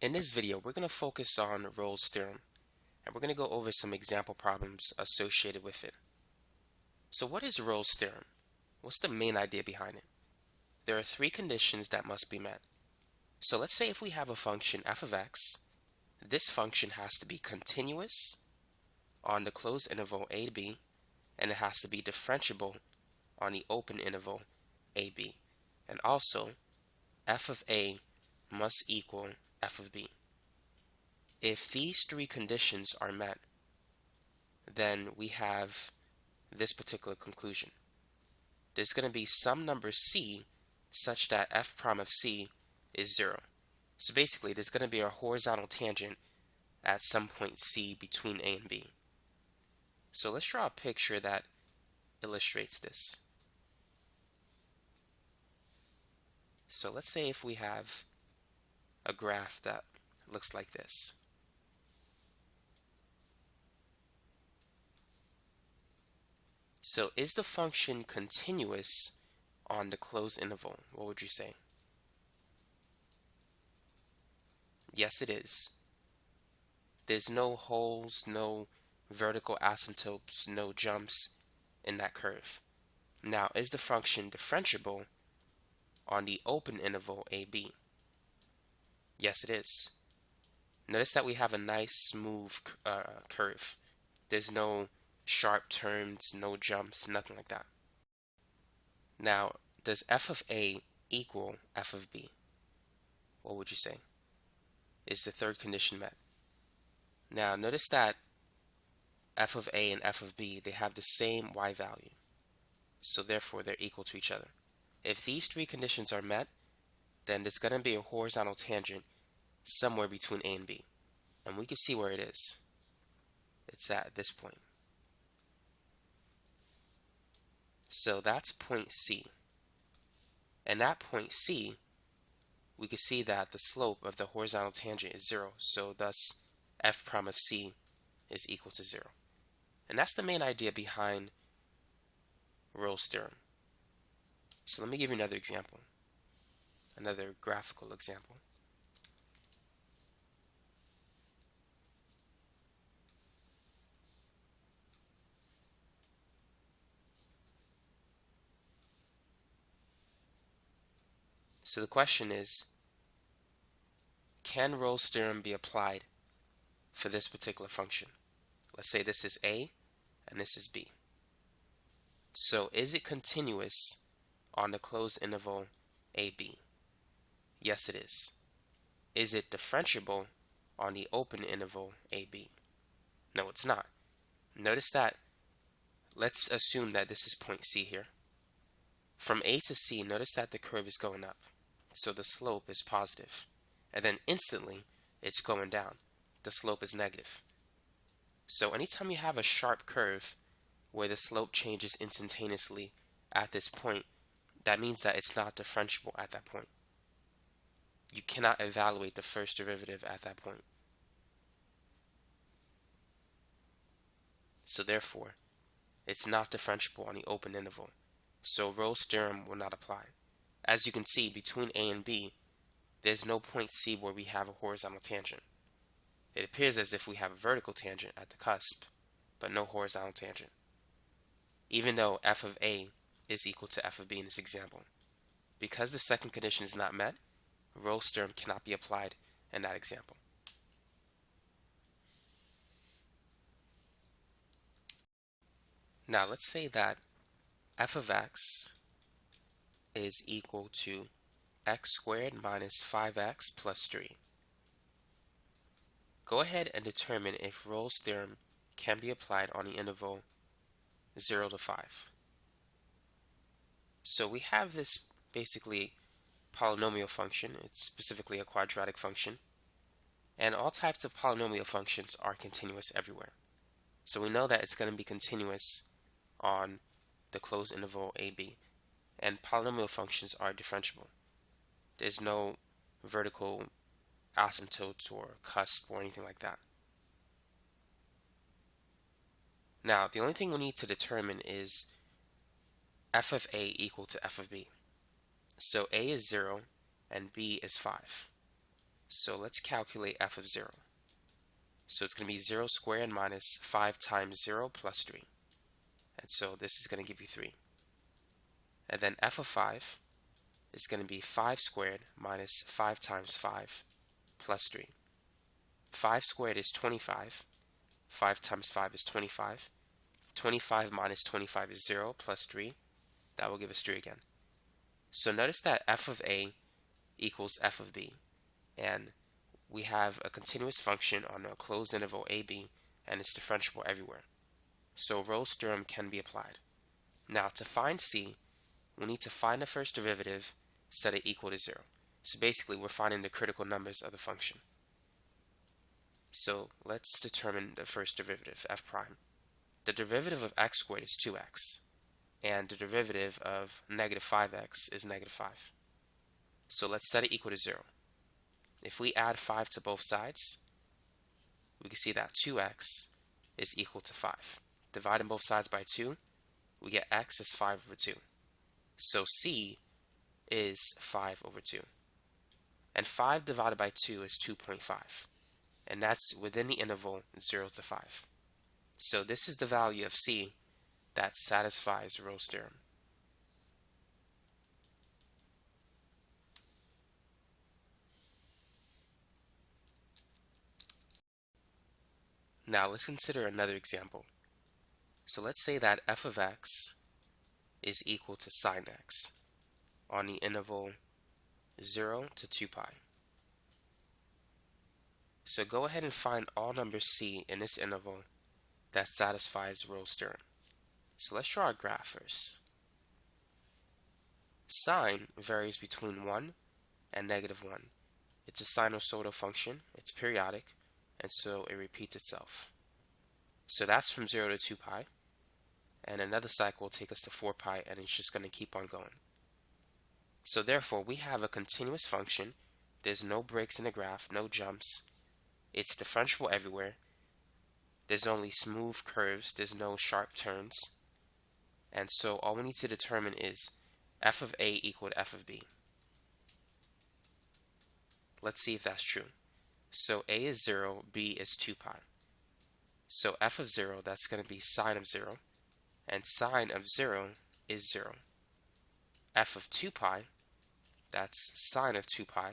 In this video, we're going to focus on Rolle's theorem, and we're going to go over some example problems associated with it. So what is Rolle's theorem? What's the main idea behind it? There are three conditions that must be met. So let's say if we have a function f of x, this function has to be continuous on the closed interval a to b, and it has to be differentiable on the open interval a, b. And also, f of a must equal f of b. If these three conditions are met, then we have this particular conclusion. There's going to be some number c such that f prime of c is 0. So basically, there's going to be a horizontal tangent at some point c between a and b. So let's draw a picture that illustrates this. So let's say if we have a graph that looks like this. So is the function continuous on the closed interval? What would you say? Yes, it is. There's no holes, no vertical asymptotes, no jumps in that curve. Now, is the function differentiable on the open interval AB? Yes, it is. Notice that we have a nice smooth curve. There's no sharp turns, no jumps, nothing like that. Now, does f of a equal f of b? What would you say? Is the third condition met? Now, notice that f of a and f of b, they have the same y value. So therefore, they're equal to each other. If these three conditions are met, then there's going to be a horizontal tangent somewhere between a and b. And we can see where it is. It's at this point. So that's point C. And at point C, we can see that the slope of the horizontal tangent is 0. So thus, f prime of C is equal to 0. And that's the main idea behind Rolle's theorem. So let me give you another example, another graphical example. So the question is, can Rolle's theorem be applied for this particular function? Let's say this is a and this is b. So is it continuous on the closed interval AB? Yes, it is. Is it differentiable on the open interval AB? No, it's not. Notice that, let's assume that this is point C here. From A to C, notice that the curve is going up. So the slope is positive. And then instantly, it's going down. The slope is negative. So anytime you have a sharp curve where the slope changes instantaneously at this point, that means that it's not differentiable at that point. You cannot evaluate the first derivative at that point. So therefore, it's not differentiable on the open interval. So Rolle's theorem will not apply. As you can see, between A and B, there's no point C where we have a horizontal tangent. It appears as if we have a vertical tangent at the cusp, but no horizontal tangent. Even though f of a is equal to f of b in this example. Because the second condition is not met, Rolle's theorem cannot be applied in that example. Now let's say that f of x is equal to x squared minus 5x plus 3. Go ahead and determine if Rolle's theorem can be applied on the interval 0 to 5. So we have this basically polynomial function. It's specifically a quadratic function. And all types of polynomial functions are continuous everywhere. So we know that it's going to be continuous on the closed interval AB. And polynomial functions are differentiable. There's no vertical asymptotes or cusp or anything like that. Now, the only thing we need to determine is f of a equal to f of b. So a is 0 and b is 5. So let's calculate f of 0. So it's going to be 0 squared minus 5 times 0 plus 3. And so this is going to give you 3. And then f of 5 is going to be 5 squared minus 5 times 5 plus 3. 5 squared is 25. 5 times 5 is 25. 25 minus 25 is 0 plus 3. That will give us 3 again. So notice that f of a equals f of b. And we have a continuous function on a closed interval ab, and it's differentiable everywhere. So Rolle's theorem can be applied. Now to find c, we need to find the first derivative, set it equal to 0. So basically we're finding the critical numbers of the function. So let's determine the first derivative, f prime. The derivative of x squared is 2x, and the derivative of negative 5x is negative 5. So let's set it equal to 0. If we add 5 to both sides, we can see that 2x is equal to 5. Dividing both sides by 2, we get x is 5 over 2. So c is 5 over 2. And 5 divided by 2 is 2.5. And that's within the interval 0 to 5. So this is the value of c that satisfies Rolle's theorem. Now let's consider another example. So let's say that f of x is equal to sine x on the interval 0 to 2 pi. So go ahead and find all numbers c in this interval that satisfies Rolle's theorem. So let's draw a graph first. Sine varies between 1 and negative 1. It's a sinusoidal function, it's periodic, and so it repeats itself. So that's from 0 to 2 pi, and another cycle will take us to 4 pi, and it's just going to keep on going. So therefore, we have a continuous function. There's no breaks in the graph, no jumps. It's differentiable everywhere. There's only smooth curves, there's no sharp turns. And so all we need to determine is f of a equal to f of b. Let's see if that's true. So a is 0, b is 2 pi. So f of 0, that's going to be sine of 0, and sine of 0 is 0. F of 2 pi, that's sine of 2 pi,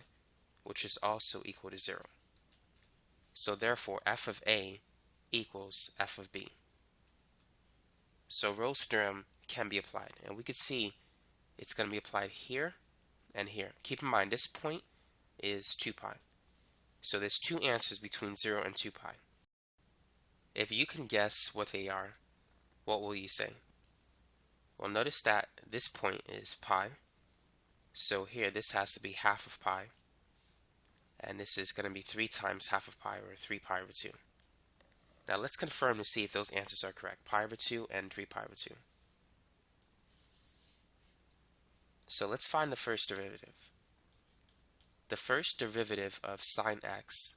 which is also equal to 0. So therefore, f of a equals f of b. So Rolle's theorem can be applied, and we can see it's going to be applied here and here. Keep in mind, this point is 2 pi. So there's two answers between 0 and 2 pi. If you can guess what they are, what will you say? Well, notice that this point is pi. So here, this has to be half of pi. And this is going to be 3 times half of pi, or 3 pi over 2. Now let's confirm to see if those answers are correct. Pi over 2 and 3 pi over 2. So let's find the first derivative. The first derivative of sine x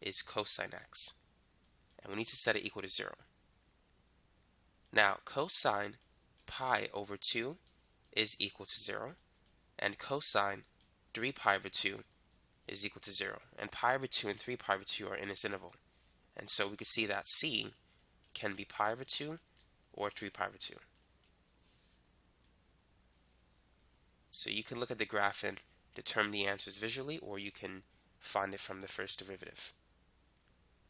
is cosine x. And we need to set it equal to 0. Now, cosine pi over 2 is equal to 0. And cosine 3 pi over 2 is equal to 0. And pi over 2 and 3 pi over 2 are in this interval. And so we can see that c can be pi over 2 or 3 pi over 2. So you can look at the graph and determine the answers visually, or you can find it from the first derivative.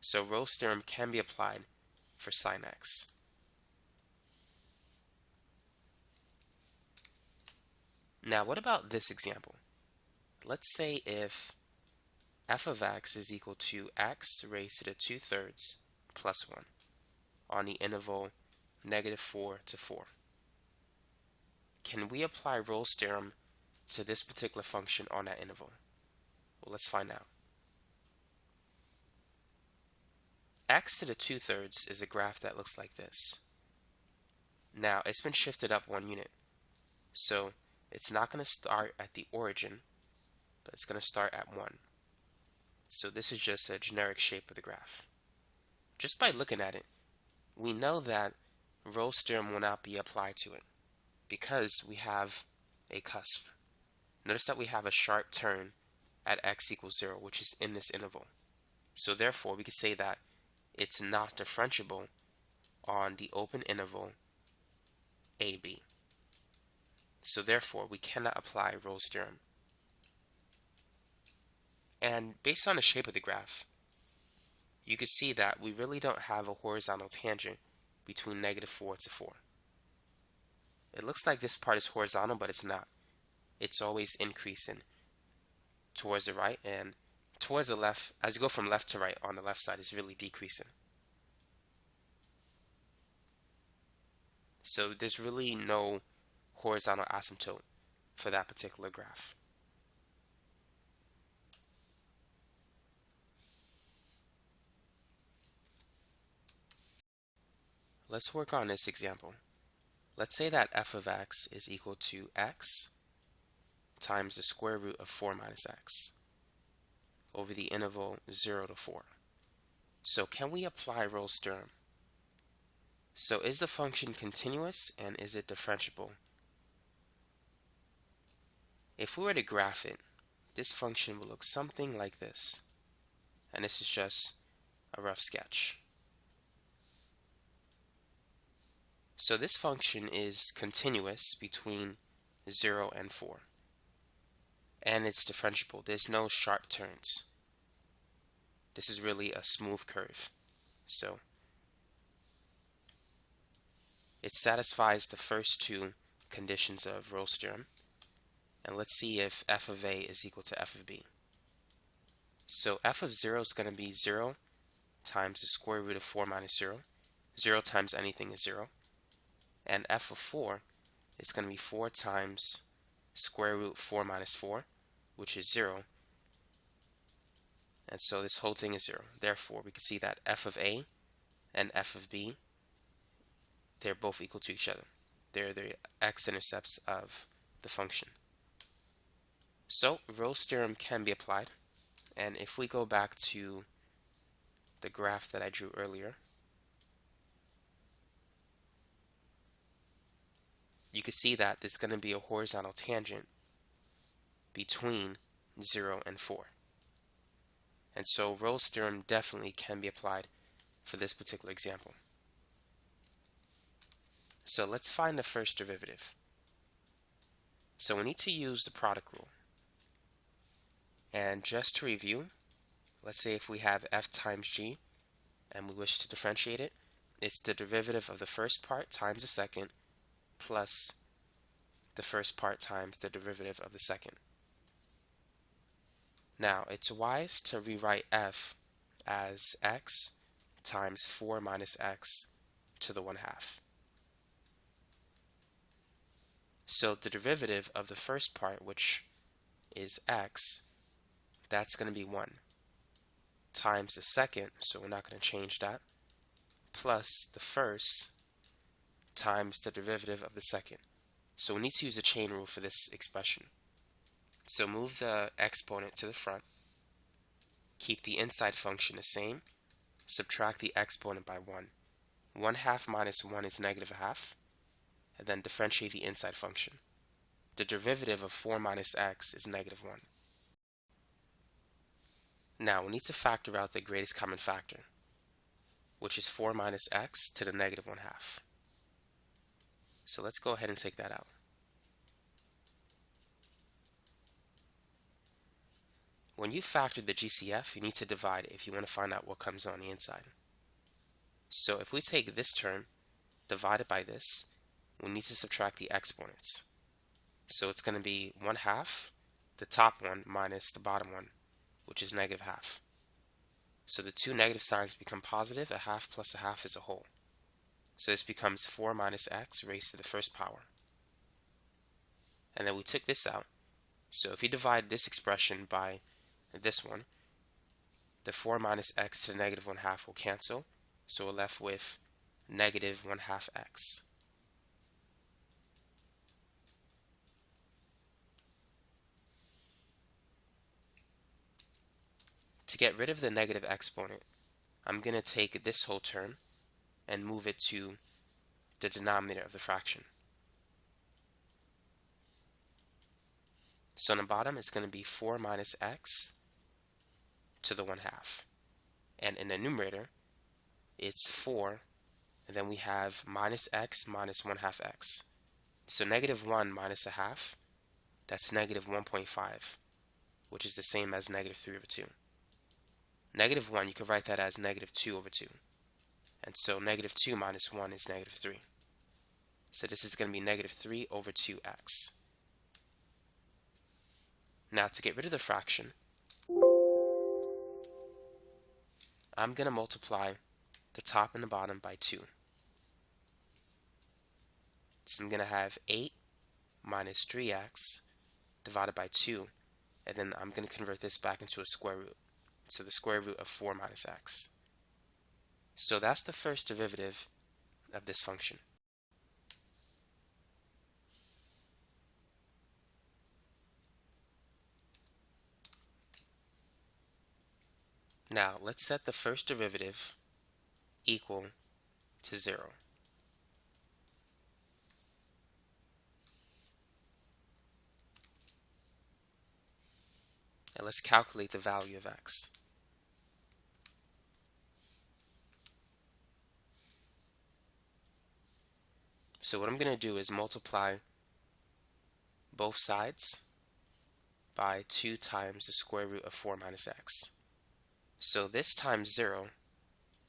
So Rolle's theorem can be applied for sine x. Now what about this example? Let's say if f of x is equal to x raised to the 2/3 plus 1 on the interval -4 to 4. Can we apply Rolle's theorem to this particular function on that interval? Well, let's find out. X to the 2/3 is a graph that looks like this. Now, it's been shifted up 1 unit. So it's not going to start at the origin, but it's going to start at 1. So this is just a generic shape of the graph. Just by looking at it, we know that Rolle's theorem will not be applied to it because we have a cusp. Notice that we have a sharp turn at x equals 0, which is in this interval. So therefore, we could say that it's not differentiable on the open interval AB. So therefore, we cannot apply Rolle's theorem. And based on the shape of the graph, you could see that we really don't have a horizontal tangent between -4 to 4. It looks like this part is horizontal, but it's not. It's always increasing towards the right, and towards the left, as you go from left to right on the left side, is really decreasing. So there's really no horizontal asymptote for that particular graph. Let's work on this example. Let's say that f of x is equal to x times the square root of 4 minus x over the interval 0 to 4. So can we apply Rolle's theorem? So is the function continuous and is it differentiable? If we were to graph it, this function will look something like this. And this is just a rough sketch. So this function is continuous between 0 and 4. And it's differentiable. There's no sharp turns. This is really a smooth curve. So it satisfies the first two conditions of Rolle's theorem. And let's see if f of a is equal to f of b. So f of 0 is going to be 0 times the square root of 4 minus 0. 0 times anything is 0. And f of 4 is going to be 4 times square root 4 minus 4, which is 0. And so this whole thing is 0. Therefore, we can see that f of a and f of b, they're both equal to each other. They're the x-intercepts of the function. So Rolle's theorem can be applied. And if we go back to the graph that I drew earlier, you can see that there's going to be a horizontal tangent between 0 and 4. And so Rolle's theorem definitely can be applied for this particular example. So let's find the first derivative. So we need to use the product rule. And just to review, let's say if we have f times g and we wish to differentiate it, it's the derivative of the first part times the second plus the first part times the derivative of the second. Now, it's wise to rewrite f as x times 4 minus x to the 1/2. So the derivative of the first part, which is x, that's going to be 1, times the second, so we're not going to change that, plus the first times the derivative of the second. So we need to use the chain rule for this expression. So move the exponent to the front, keep the inside function the same, subtract the exponent by 1. 1/2 minus 1 is -1/2, and then differentiate the inside function. The derivative of 4 minus x is -1. Now we need to factor out the greatest common factor, which is 4 minus x to the -1/2. So let's go ahead and take that out. When you factor the GCF, you need to divide if you want to find out what comes on the inside. So if we take this term divided by this, we need to subtract the exponents. So it's going to be 1/2, the top one minus the bottom one, which is -1/2. So the two negative signs become positive. 1/2 plus 1/2 is a whole. So this becomes 4 minus x raised to the first power. And then we took this out. So if you divide this expression by this one, the 4 minus x to the -1/2 will cancel. So we're left with -1/2 x. To get rid of the negative exponent, I'm going to take this whole term and move it to the denominator of the fraction. So on the bottom, it's going to be 4 minus x to the 1/2. And in the numerator, it's 4, and then we have minus x minus 1/2 x. So -1 minus 1/2, that's -1.5, which is the same as -3/2. -1, you can write that as -2/2. And so -2 minus 1 is -3. So this is going to be -3/2x. Now to get rid of the fraction, I'm going to multiply the top and the bottom by 2. So I'm going to have 8 minus 3x divided by 2, and then I'm going to convert this back into a square root. So the square root of 4 minus x. So that's the first derivative of this function. Now let's set the first derivative equal to 0. And let's calculate the value of x. So what I'm going to do is multiply both sides by 2 times the square root of 4 minus x. So this times 0,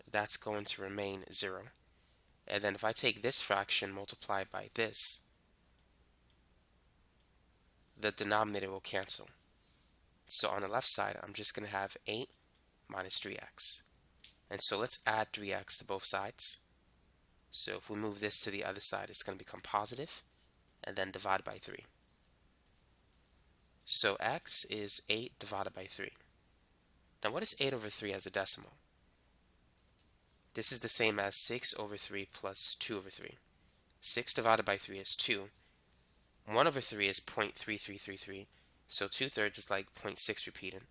that's going to remain 0. And then if I take this fraction multiplied by this, the denominator will cancel. So on the left side, I'm just going to have 8 minus 3x. And so let's add 3x to both sides. So if we move this to the other side, it's going to become positive, and then divide by 3. So x is 8 divided by 3. Now what is 8 over 3 as a decimal? This is the same as 6 over 3 plus 2 over 3. 6 divided by 3 is 2. 1 over 3 is 0.3333. So 2/3 is like 0.6 repeated.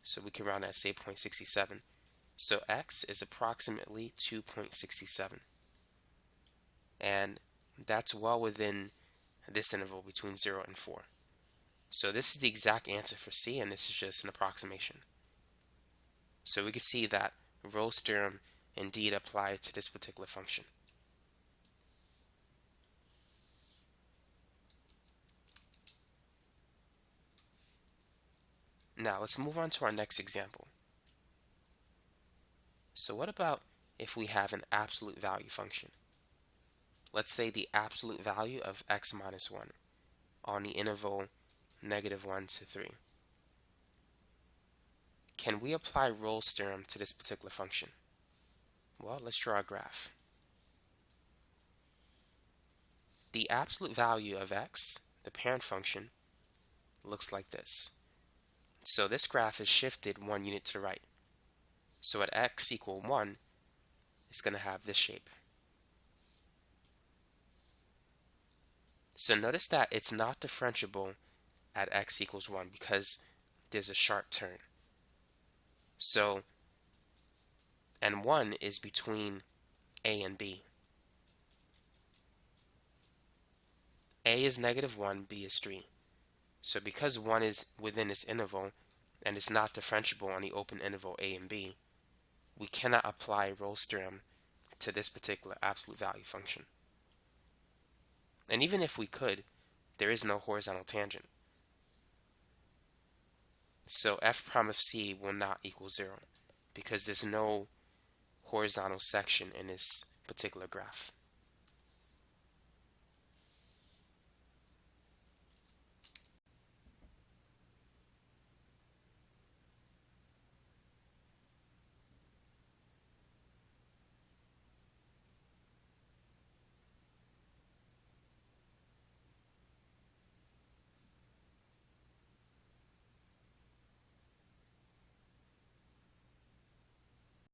So we can round that and say 0.67. So x is approximately 2.67. And that's well within this interval between 0 and 4. So this is the exact answer for C, and this is just an approximation. So we can see that Rolle's theorem indeed applies to this particular function. Now let's move on to our next example. So what about if we have an absolute value function? Let's say the absolute value of x minus 1 on the interval -1 to 3. Can we apply Rolle's theorem to this particular function? Well, let's draw a graph. The absolute value of x, the parent function, looks like this. So this graph is shifted 1 unit to the right. So at x equal 1, it's going to have this shape. So notice that it's not differentiable at x equals 1 because there's a sharp turn. So, and 1 is between a and b. A is -1, b is 3. So because 1 is within this interval and it's not differentiable on the open interval a and b, we cannot apply Rolle's theorem to this particular absolute value function. And even if we could, there is no horizontal tangent. So f prime of c will not equal 0 because there's no horizontal section in this particular graph.